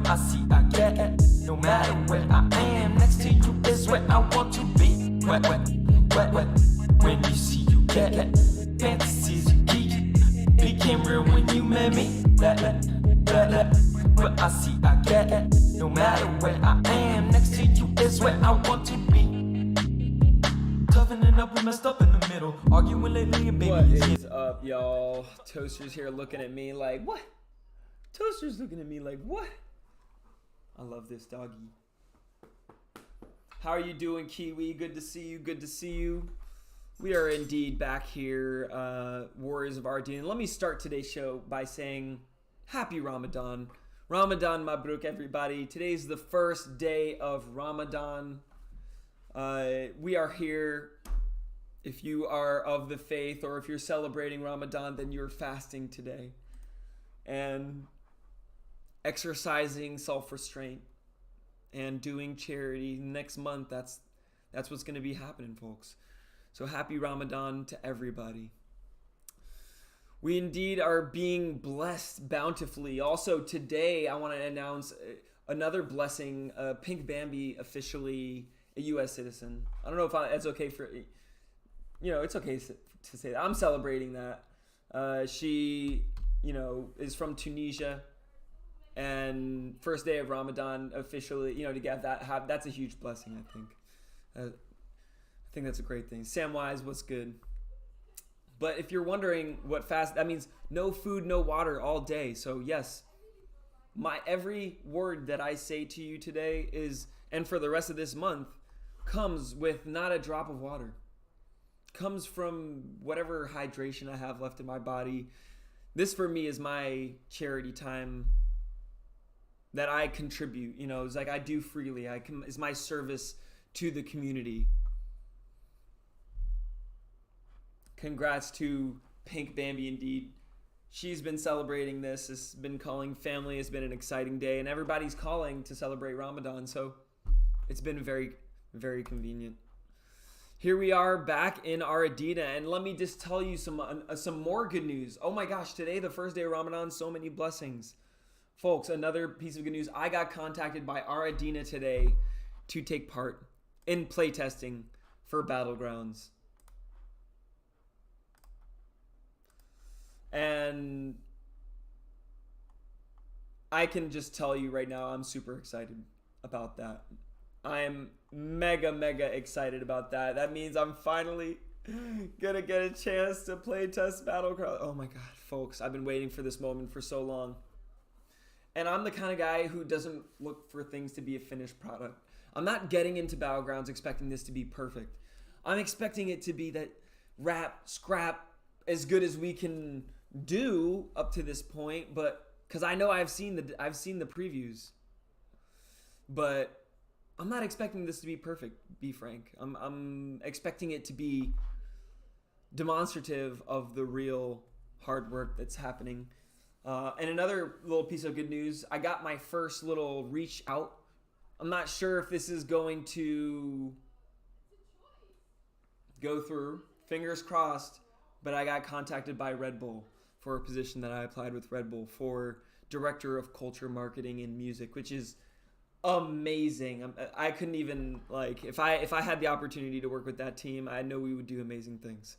What I see, I get. No matter where I am, next to you is where I want to be. Wet, wet, wet, wet. When you see, you get. Fantasies you keep became real when you met me. What I see, I get. No matter where I am, next to you is where I want to be. Toughening up, we messed up in the middle. Arguing lately and baby. What is up, y'all? Toaster's here looking at me like, what? Toaster's looking at me like, what? I love this doggy. How are you doing, Kiwi? Good to see you. Good to see you. We are indeed back here, Warriors of Ardeen. And let me start today's show by saying happy Ramadan. Ramadan Mabruk, everybody. Today's the first day of Ramadan. We are here. If you are of the faith or if you're celebrating Ramadan, then you're fasting today and exercising self-restraint and doing charity. Next month, that's what's going to be happening, folks. So happy Ramadan to everybody. We indeed are being blessed bountifully. Also today, I want to announce another blessing. Pink Bambi officially a U.S. citizen. I don't know if it's okay for, it's okay to say that. I'm celebrating that. She, is from Tunisia, and first day of Ramadan officially, to get that, that's a huge blessing, I think. I think that's a great thing. Samwise, what's good? But if you're wondering what fast, that means no food, no water all day. So yes, my every word that I say to you today is, and for the rest of this month, comes with not a drop of water. Comes from whatever hydration I have left in my body. This for me is my charity time that I contribute. It's like I do freely. It's my service to the community. Congrats to Pink Bambi indeed. She's been celebrating this. It's been calling family. It's been an exciting day, and everybody's calling to celebrate Ramadan. So it's been very, very convenient. Here we are back in our Adina, and let me just tell you some more good news. Oh my gosh, today, the first day of Ramadan, so many blessings. Folks, another piece of good news. I got contacted by our Adina today to take part in playtesting for Battlegrounds. And I can just tell you right now, I'm super excited about that. I'm mega, mega excited about that. That means I'm finally gonna get a chance to play test Battlegrounds. Oh my God, folks, I've been waiting for this moment for so long. And I'm the kind of guy who doesn't look for things to be a finished product. I'm not getting into Battlegrounds expecting this to be perfect. I'm expecting it to be that scrap, as good as we can do up to this point, but because I know I've seen the previews, but I'm not expecting this to be perfect, be frank. I'm expecting it to be demonstrative of the real hard work that's happening. And another little piece of good news, I got my first little reach out. I'm not sure if this is going to go through, fingers crossed, but I got contacted by Red Bull for a position that I applied with Red Bull for Director of Culture, Marketing, and Music, which is amazing. I couldn't even, if I had the opportunity to work with that team, I know we would do amazing things.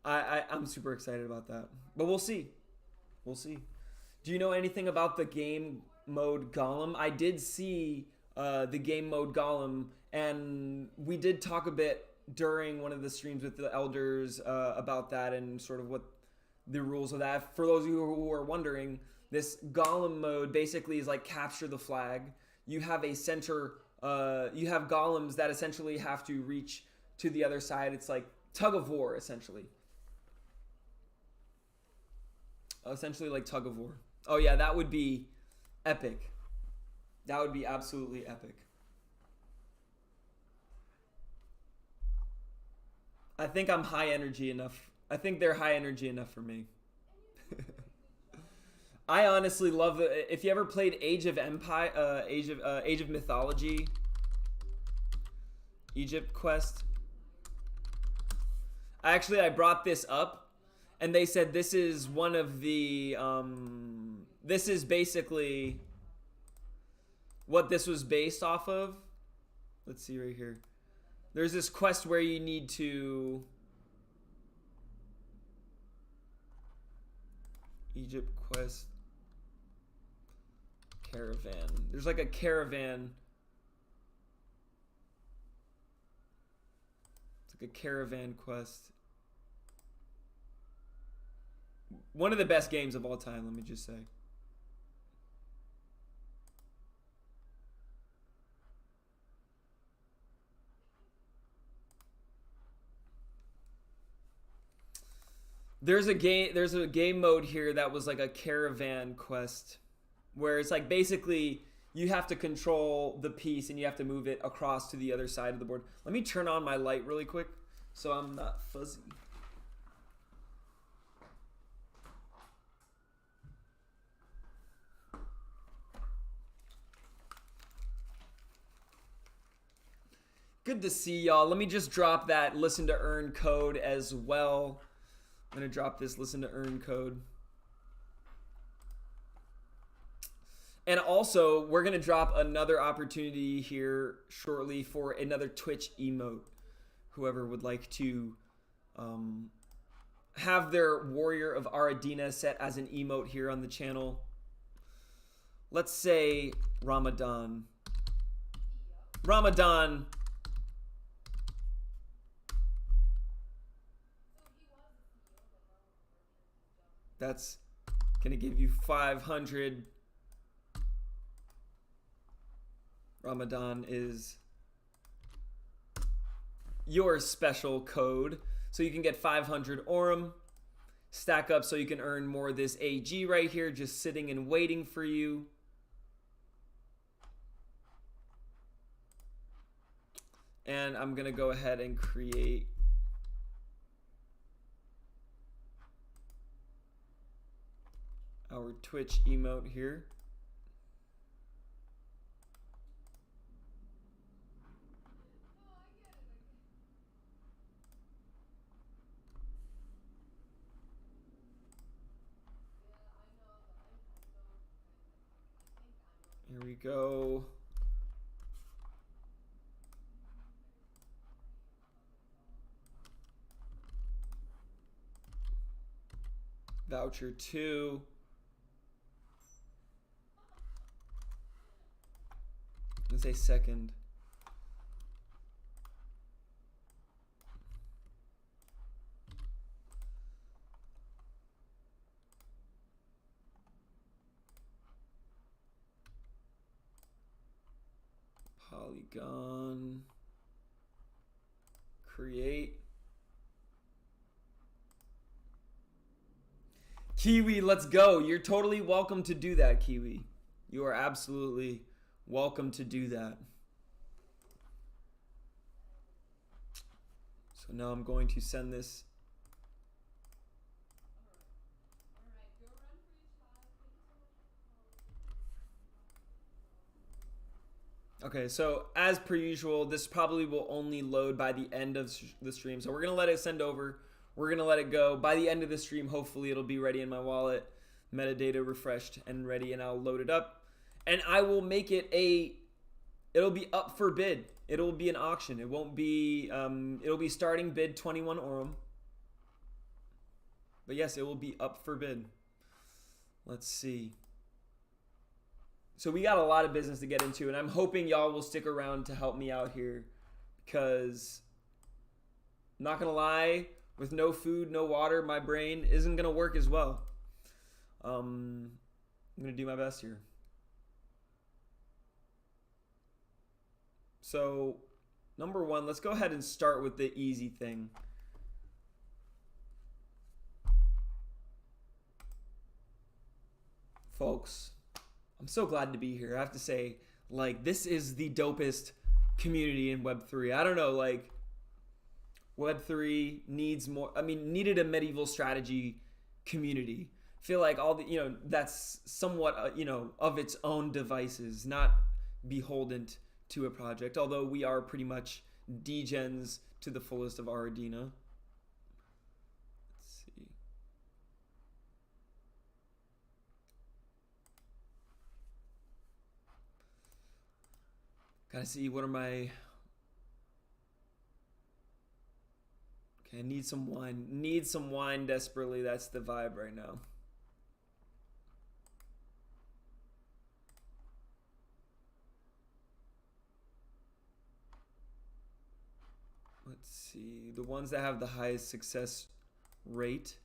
I'm super excited about that. But we'll see. We'll see. Do you know anything about the game mode Golem? I did see the game mode Golem, and we did talk a bit during one of the streams with the elders about that and sort of what the rules of that. For those of you who are wondering, this Golem mode basically is like capture the flag. You have a center, you have golems that essentially have to reach to the other side. It's like tug of war, essentially. Essentially like tug of war. Oh yeah, that would be epic. That would be absolutely epic. I think I'm high energy enough. I think they're high energy enough for me. I honestly love the. If you ever played Age of Empire, Age of Mythology, Egypt Quest. I brought this up, and they said this is one of the. This is basically what this was based off of. Let's see right here. There's this quest where you need to Egypt quest caravan. There's like a caravan. It's like a caravan quest. One of the best games of all time, let me just say. There's a game mode here that was like a caravan quest where it's like basically you have to control the piece and you have to move it across to the other side of the board. Let me turn on my light really quick so I'm not fuzzy. Good to see y'all. Let me just drop that listen to earn code as well. I'm going to drop this listen to earn code. And also, we're going to drop another opportunity here shortly for another Twitch emote. Whoever would like to have their Warrior of Aradina set as an emote here on the channel. Let's say Ramadan. Ramadan. That's going to give you 500. Ramadan is your special code. So you can get 500 Aurum. Stack up so you can earn more of this AG right here, just sitting and waiting for you. And I'm going to go ahead and create our Twitch emote here. Here we go. Voucher 2. Let's say second. Polygon. Create. Kiwi, let's go. You're totally welcome to do that, Kiwi. You are absolutely welcome to do that. So now I'm going to send this. Okay, so as per usual, this probably will only load by the end of the stream. So we're going to let it send over. We're going to let it go. By the end of the stream, hopefully it'll be ready in my wallet, metadata refreshed and ready, and I'll load it up. And I will make it it'll be up for bid. It'll be an auction. It won't be, it'll be starting bid 21 Aurum. But yes, it will be up for bid. Let's see. So we got a lot of business to get into, and I'm hoping y'all will stick around to help me out here, because not gonna lie, with no food, no water, my brain isn't gonna work as well. I'm gonna do my best here. So, number one, let's go ahead and start with the easy thing. Folks, I'm so glad to be here. I have to say, like, this is the dopest community in Web3. I don't know, like, Web3 needs more, needed a medieval strategy community. Feel like all the, that's somewhat, of its own devices, not beholden to a project, although we are pretty much degens to the fullest of Aradina. Let's see. Gotta see, what are my... Okay, I need some wine. Need some wine desperately. That's the vibe right now. Let's see. The ones that have the highest success rate.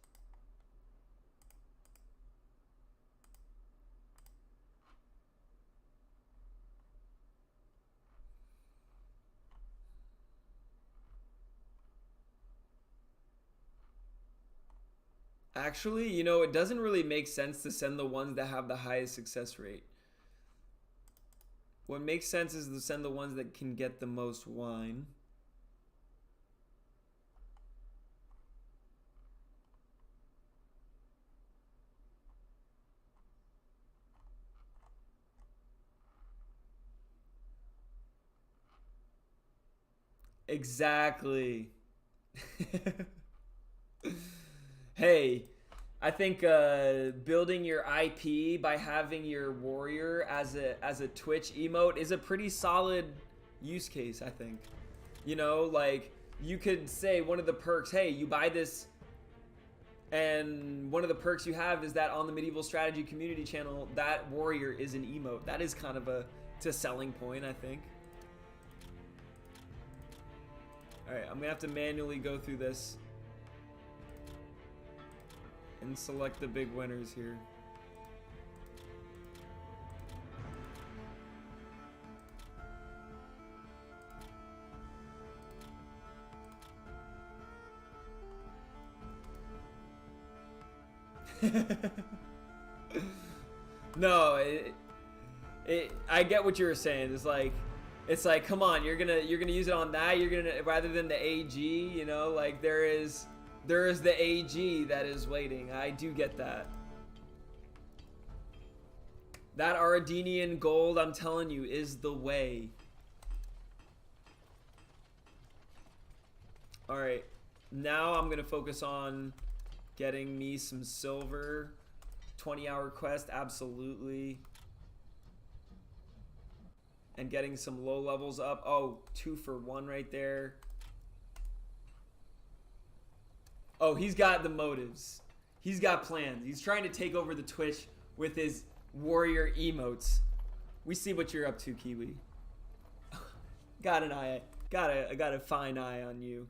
Actually, you know, it doesn't really make sense to send the ones that have the highest success rate. What makes sense is to send the ones that can get the most wine. Exactly. Hey, I think building your IP by having your warrior as a Twitch emote is a pretty solid use case, I think. You know, like you could say one of the perks, hey, you buy this and one of the perks you have is that on the Medieval Strategy community channel, that warrior is an emote. That is kind of it's a selling point, I think. All right, I'm gonna have to manually go through this and select the big winners here. No, I get what you were saying. It's like, come on, you're gonna use it on that. You're gonna, rather than the AG, you know, like there is the AG that is waiting. I do get that. That Aradinian gold, I'm telling you, is the way. All right, now I'm gonna focus on getting me some silver. 20-hour quest, absolutely. And getting some low levels up. Oh, 2 for 1 right there. Oh, he's got the motives. He's got plans. He's trying to take over the Twitch with his warrior emotes. We see what you're up to, Kiwi. Got an eye. Got a fine eye on you.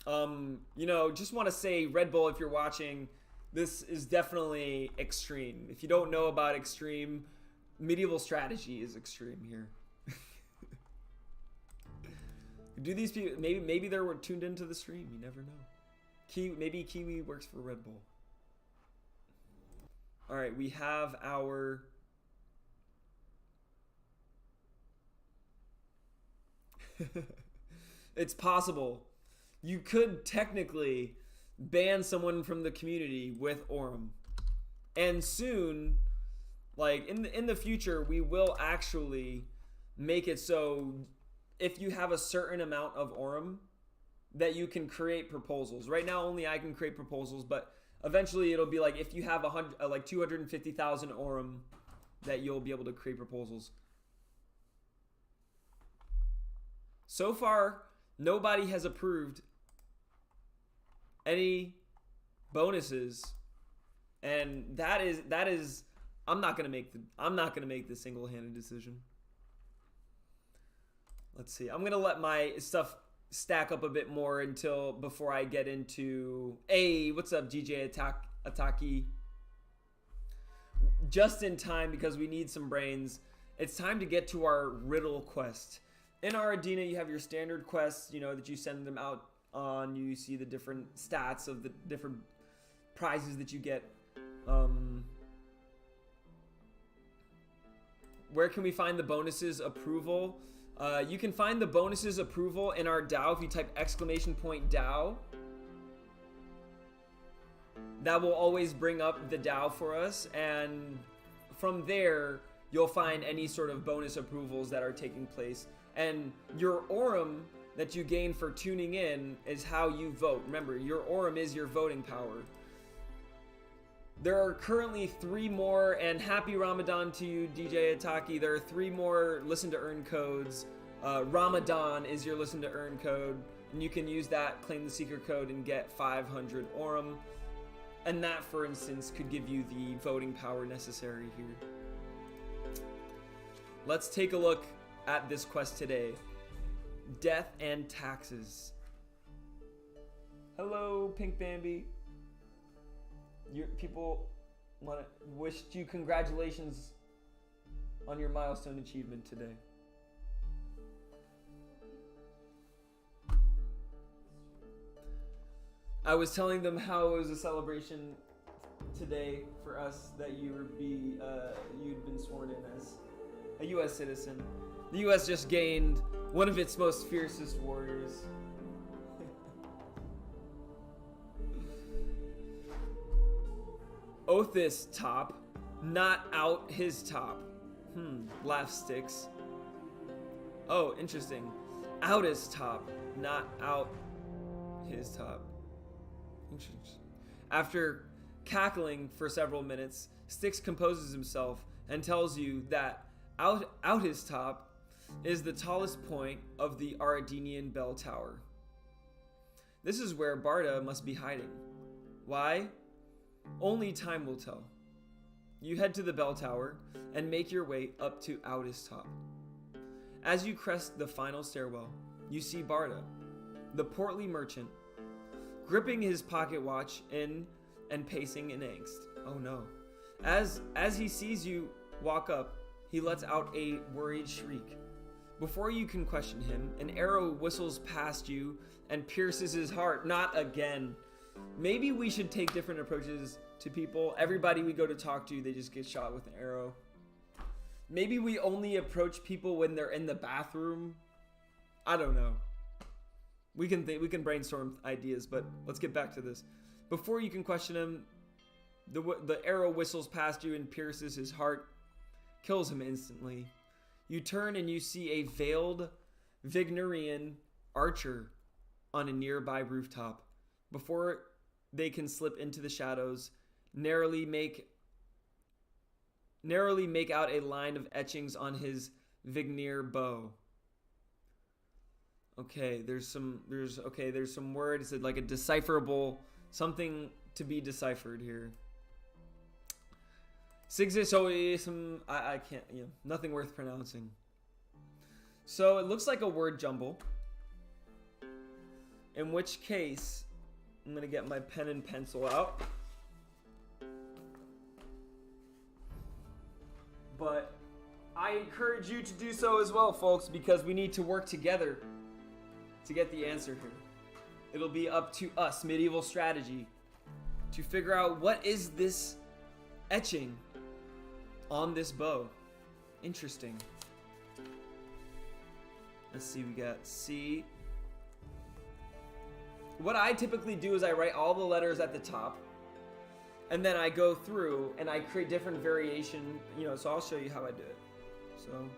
You know, just want to say, Red Bull, if you're watching, this is definitely extreme. If you don't know about extreme, Medieval Strategy is extreme here. Do these people, maybe they were tuned into the stream, you never know. Maybe Kiwi works for Red Bull. All right, we have our it's possible. You could technically ban someone from the community with Aurum. And soon, like in the future, we will actually make it so if you have a certain amount of Aurum that you can create proposals. Right now only I can create proposals, but eventually it'll be like if you have like 250,000 Aurum that you'll be able to create proposals. So far, nobody has approved any bonuses, and that is I'm not gonna make the single-handed decision. Let's see. I'm gonna let my stuff stack up a bit more before I get into. Hey, what's up, GJ Ataki? Just in time because we need some brains. It's time to get to our riddle quest. In Aradina, you have your standard quests, you know, that you send them out on. You see the different stats of the different prizes that you get. Where can we find the bonuses approval? You can find the bonuses approval in our DAO if you type !DAO. That will always bring up the DAO for us, and from there you'll find any sort of bonus approvals that are taking place. And your Aurum that you gain for tuning in is how you vote. Remember, your Aurum is your voting power. There are currently 3 more, and happy Ramadan to you, DJ Ataki. There are 3 more listen to earn codes. Ramadan is your listen to earn code, and you can use that, claim the secret code, and get 500 Orum. And that, for instance, could give you the voting power necessary here. Let's take a look at this quest today. Death and taxes. Hello, Pink Bambi. Your people wished you congratulations on your milestone achievement today. I was telling them how it was a celebration today for us that you'd been sworn in as a U.S. citizen. The U.S. just gained one of its most fiercest warriors. Othis top, not out his top. Laugh sticks. Oh, interesting. Out his top, not out his top. Interesting. After cackling for several minutes, Styx composes himself and tells you that out his top is the tallest point of the Aradinian bell tower. This is where Barda must be hiding. Why? Only time will tell. You head to the bell tower and make your way up to out his top. As you crest the final stairwell, you see Barda, the portly merchant, gripping his pocket watch in and pacing in angst. Oh no. As he sees you walk up, he lets out a worried shriek. Before you can question him, an arrow whistles past you and pierces his heart. Not again. Maybe we should take different approaches to people. Everybody we go to talk to, they just get shot with an arrow. Maybe we only approach people when they're in the bathroom. I don't know. We can brainstorm ideas, but let's get back to this. Before you can question him, the arrow whistles past you and pierces his heart, kills him instantly. You turn and you see a veiled Vignerian archer on a nearby rooftop. Before they can slip into the shadows, narrowly make out a line of etchings on his Vigneer bow. Okay, there's some word. It's like a decipherable, something to be deciphered here. I can't, nothing worth pronouncing. So it looks like a word jumble. In which case, I'm gonna get my pen and pencil out. But I encourage you to do so as well, folks, because we need to work together to get the answer here. It'll be up to us, Medieval Strategy, to figure out what is this etching on this bow. Interesting. Let's see, we got C. What I typically do is I write all the letters at the top, and then I go through and I create different variation, so I'll show you how I do it. So,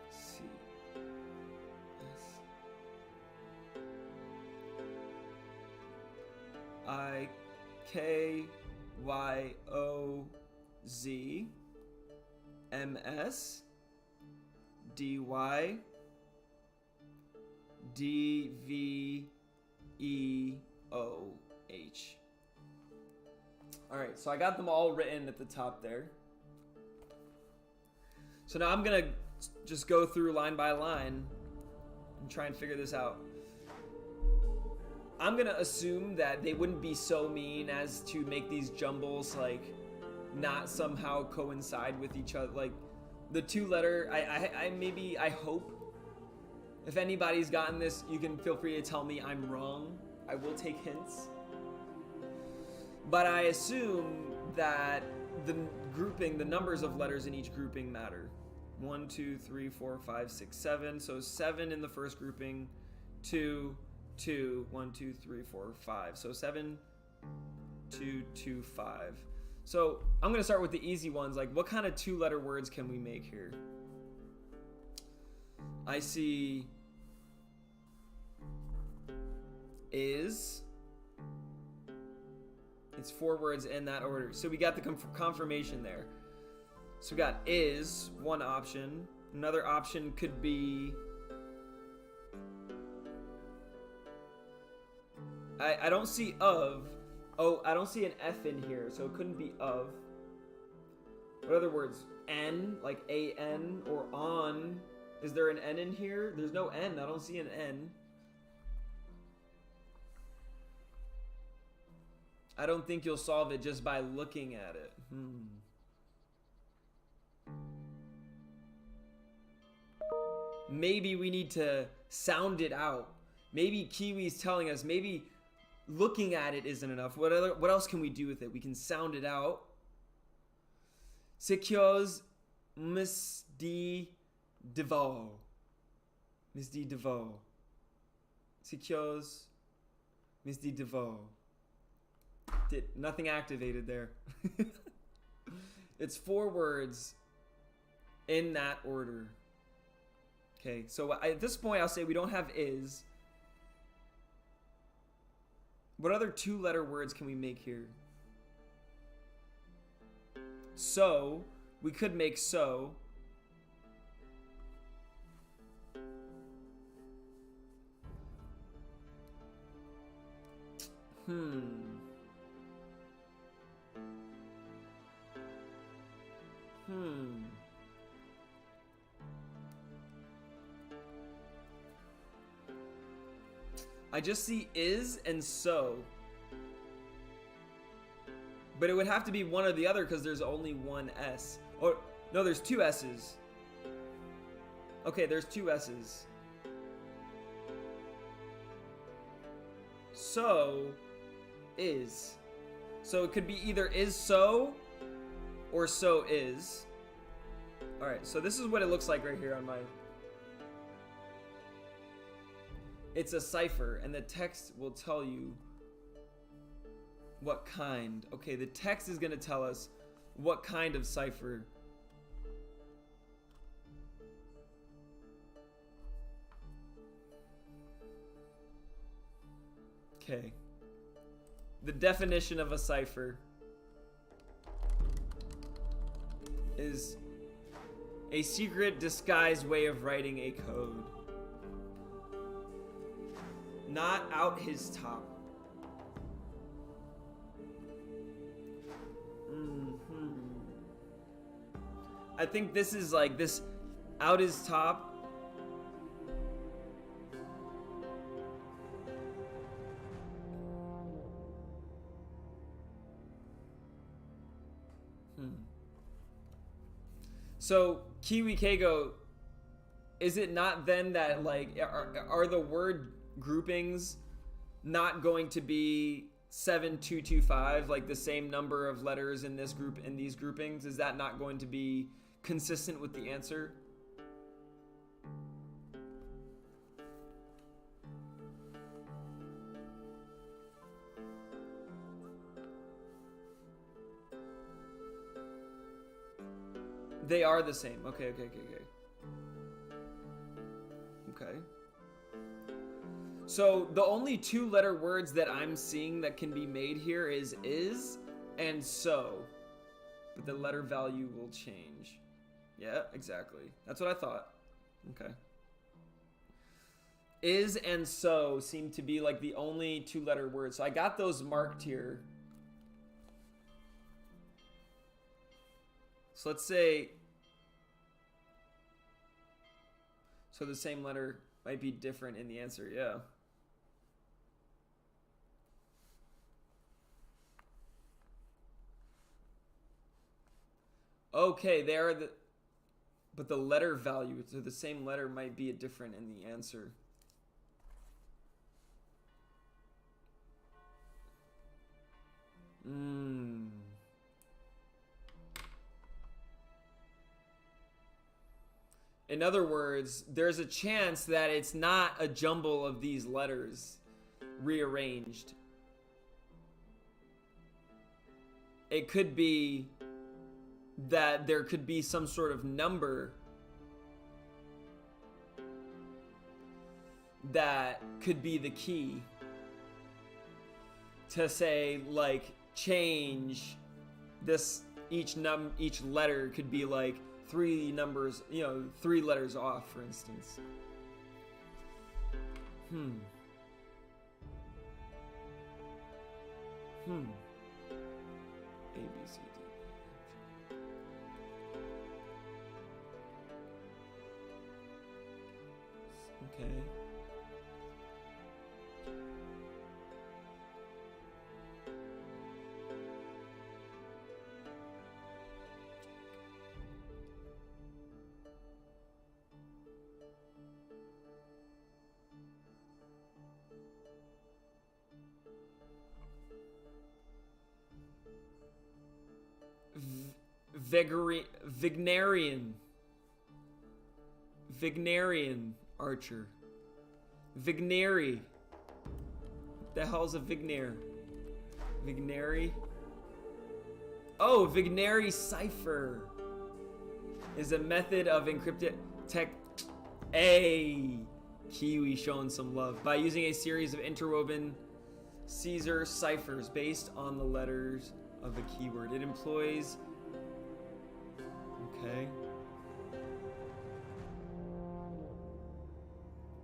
C, S, I, K, Y, O, Z, M, S, D, Y, D, V, E, O, H. Alright, so I got them all written at the top there. So now I'm gonna just go through line by line and try and figure this out. I'm gonna assume that they wouldn't be so mean as to make these jumbles like not somehow coincide with each other. Like the 2-letter, I hope. If anybody's gotten this, you can feel free to tell me I'm wrong. I will take hints. But I assume that the numbers of letters in each grouping matter. 1, 2, 3, 4, 5, 6, 7. So 7 in the first grouping, 2, 2, 1, 2, 3, 4, 5. So 7, 2, 2, 5. So I'm going to start with the easy ones. Like, what kind of 2-letter words can we make here? I see is, It's 4 words in that order. So we got the confirmation there. So we got is one option. Another option could be... I don't see of. Oh, I don't see an F in here, so it couldn't be of. What other words? N, like A-N, or on. Is there an N in here? There's no N. I don't see an N. I don't think you'll solve it just by looking at it. Maybe we need to sound it out. Maybe Kiwi's telling us, maybe looking at it isn't enough. What else can we do with it? We can sound it out. chillz misdi devo. Misdi devo. chillz misdi devo. Nothing activated there. It's 4 words in that order. Okay, so at this point I'll say we don't have is. What other 2-letter words can we make here? So, we could make so. I just see is and so. But it would have to be one or the other because there's only one S. Or, no, there's 2 S's. Okay, there's 2 S's. So is. So it could be either is so or so is. Alright, so this is what it looks like right here on my... It's a cipher, and the text will tell you what kind. Okay, the text is going to tell us what kind of cipher. Okay. The definition of a cipher is a secret disguised way of writing a code. Not out his top. I think this is like this out his top. So Kiwi Keigo, is it not then that like are the word groupings not going to be 7225, like the same number of letters in this group in these groupings? Is that not going to be consistent with the answer? They are the same. Okay. So the only 2-letter words that I'm seeing that can be made here is and so. But the letter value will change. Yeah, exactly. That's what I thought. Okay. Is and so seem to be like the only 2-letter words. So I got those marked here. So let's say, so the same letter might be different in the answer, yeah. Okay, they are the, but the letter value, so the same letter might be different in the answer. In other words, there's a chance that it's not a jumble of these letters rearranged. It could be that there could be some sort of number that could be the key to say, like, change this, each letter could be like 3 numbers, 3 letters off, for instance. A, B, C, D. Okay. Vignarian archer. Vigneri. The hell's a Vignair? Vigneri? Oh, Vigneri cipher is a method of encrypted tech. Kiwi showing some love by using a series of interwoven Caesar ciphers based on the letters of a keyword. It employs. Okay.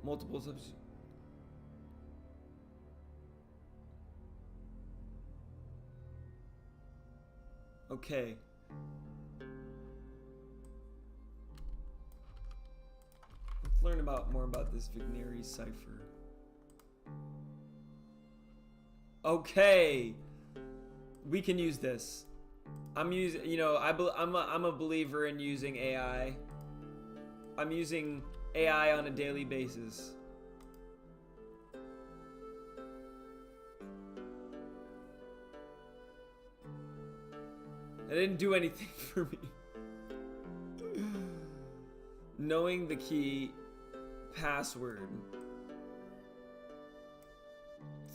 Multiple subs. Okay. Let's learn more about this Vigneri cipher. Okay. We can use this. I'm using, I'm a believer in using AI. I'm using AI on a daily basis. It didn't do anything for me. Knowing the key password.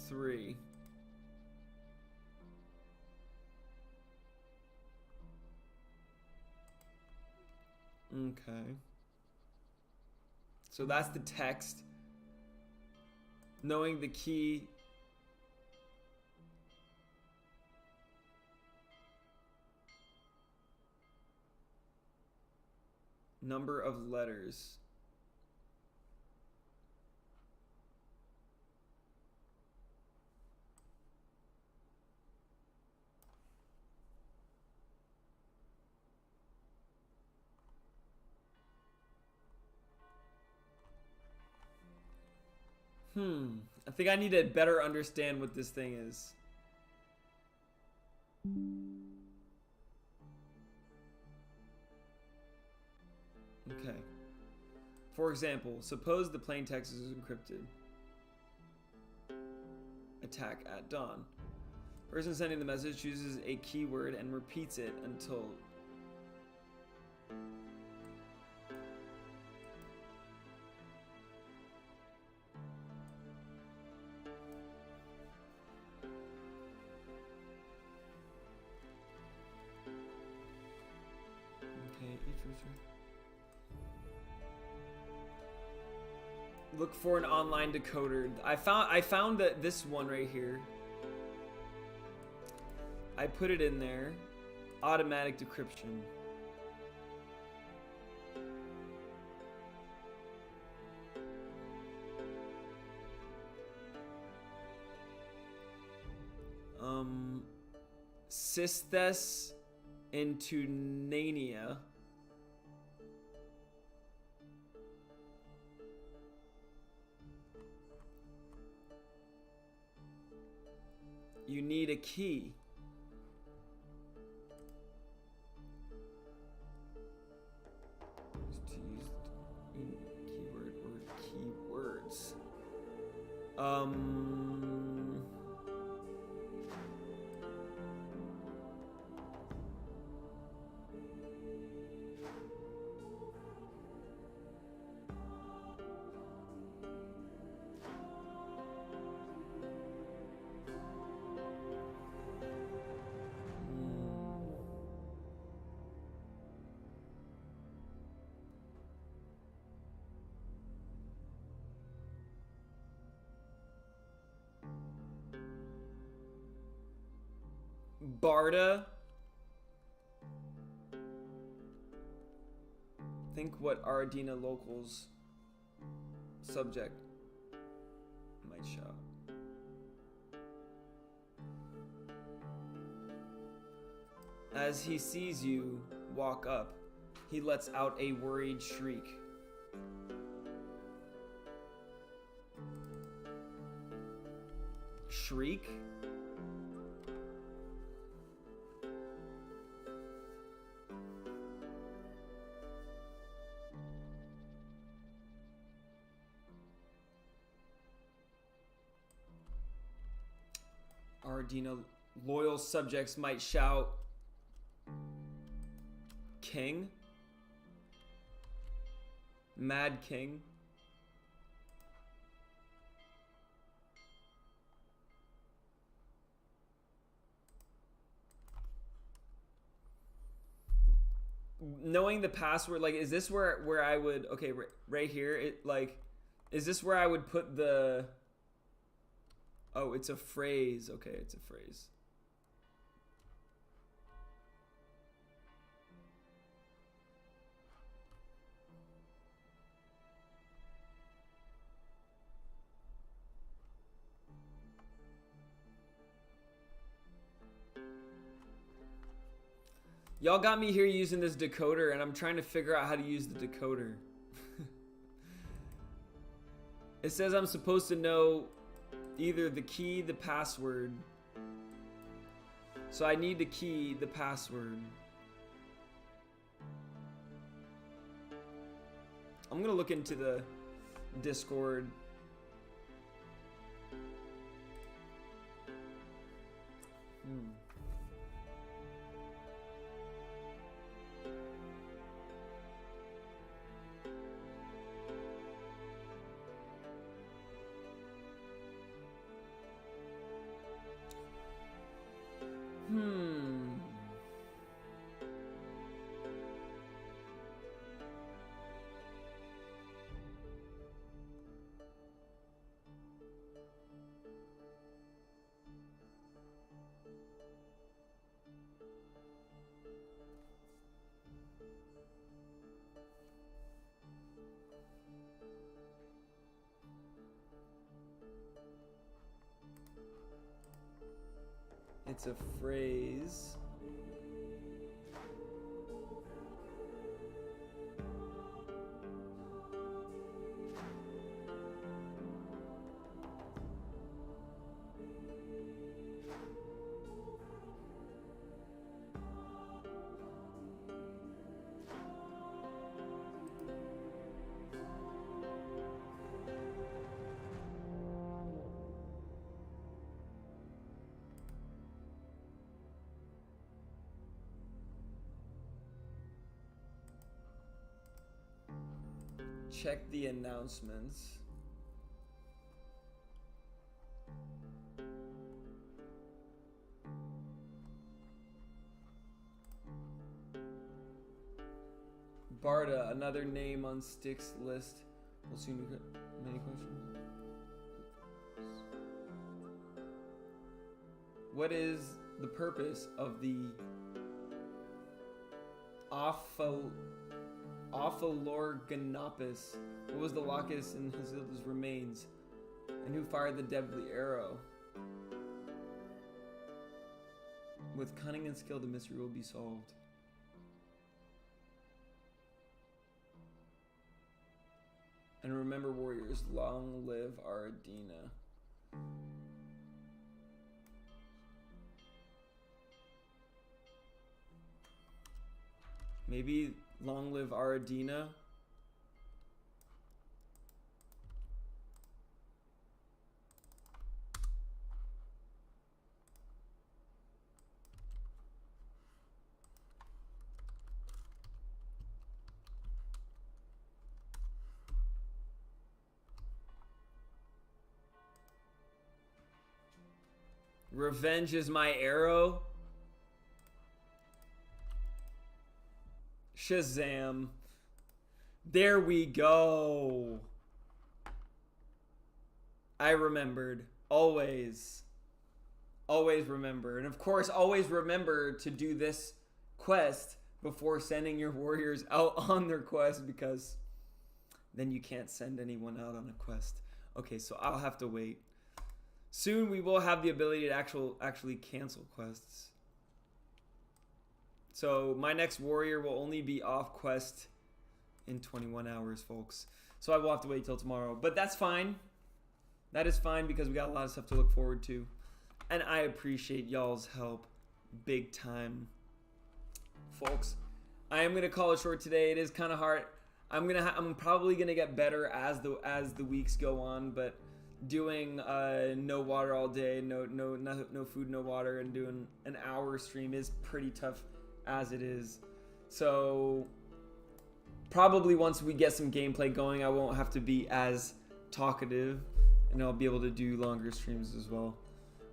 3. Okay. So that's the text. Knowing the key. Number of letters. I think I need to better understand what this thing is. Okay. For example, suppose the plain text is encrypted. Attack at dawn. Person sending the message chooses a keyword and repeats it until. Look for an online decoder. I found that this one right here. I put it in there. Automatic decryption. Cysthes into Nania. You need a key. To use keyword or keywords. Barda. Think what Ardina locals subject might shout. As he sees you walk up, he lets out a worried shriek. Shriek? Ardina loyal subjects might shout, King? Mad King? Knowing the password, like, is this where I would, okay, right here, it, like, is this where I would put the, oh, it's a phrase. Okay, it's a phrase. Y'all got me here using this decoder, and I'm trying to figure out how to use the decoder. It says I'm supposed to know either the key, the password. So I need the key, the password. I'm gonna look into the Discord. It's a phrase. Check the announcements. Barda, another name on Stick's list. We'll soon be many questions. What is the purpose of the Ophalorganopus? What was the locus in Hezildah's remains? And who fired the deadly arrow? With cunning and skill, the mystery will be solved. And remember, warriors, long live Ardina. Maybe long live Ardina. Revenge is my arrow. Shazam. There we go. I remembered. Always. always remember. And of course, always remember to do this quest before sending your warriors out on their quest, because then you can't send anyone out on a quest. Okay, so I'll have to wait. Soon we will have the ability to actually cancel quests. So my next warrior will only be off quest in 21 hours, folks. So I will have to wait till tomorrow. But that's fine. That is fine because we got a lot of stuff to look forward to. And I appreciate y'all's help big time. Folks, I am going to call it short today. It is kind of hard. I'm probably going to get better as the weeks go on, but doing no water all day, no food, no water, and doing an hour stream is pretty tough as it is. So probably once we get some gameplay going, I won't have to be as talkative, and I'll be able to do longer streams as well.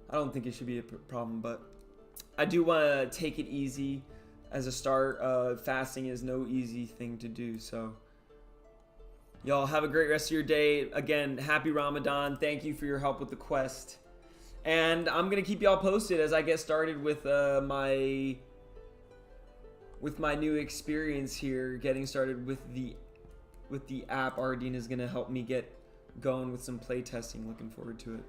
I don't think it should be a problem, but I do want to take it easy as a start. Fasting is no easy thing to do, so y'all have a great rest of your day. Again, happy Ramadan. Thank you for your help with the quest, and I'm gonna keep y'all posted as I get started with my new experience here, getting started with the app. Ardeen is gonna help me get going with some play testing. Looking forward to it.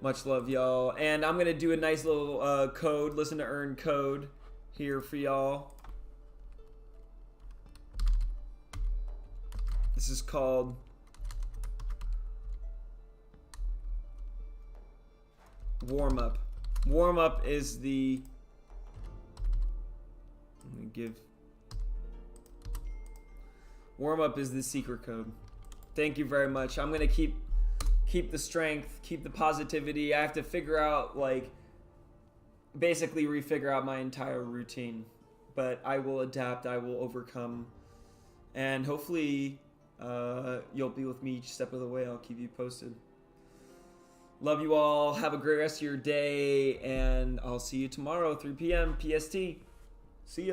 Much love, y'all. And I'm gonna do a nice little code, listen to earn code here for y'all. This is called warm up. Warm up is the, let me give, warm up is the secret code. Thank you very much. I'm gonna keep the strength, keep the positivity. I have to figure out, like, basically refigure out my entire routine, but I will adapt, I will overcome, and hopefully you'll be with me each step of the way. I'll keep you posted. Love you all. Have a great rest of your day, and I'll see you tomorrow, 3 p.m. PST. See ya.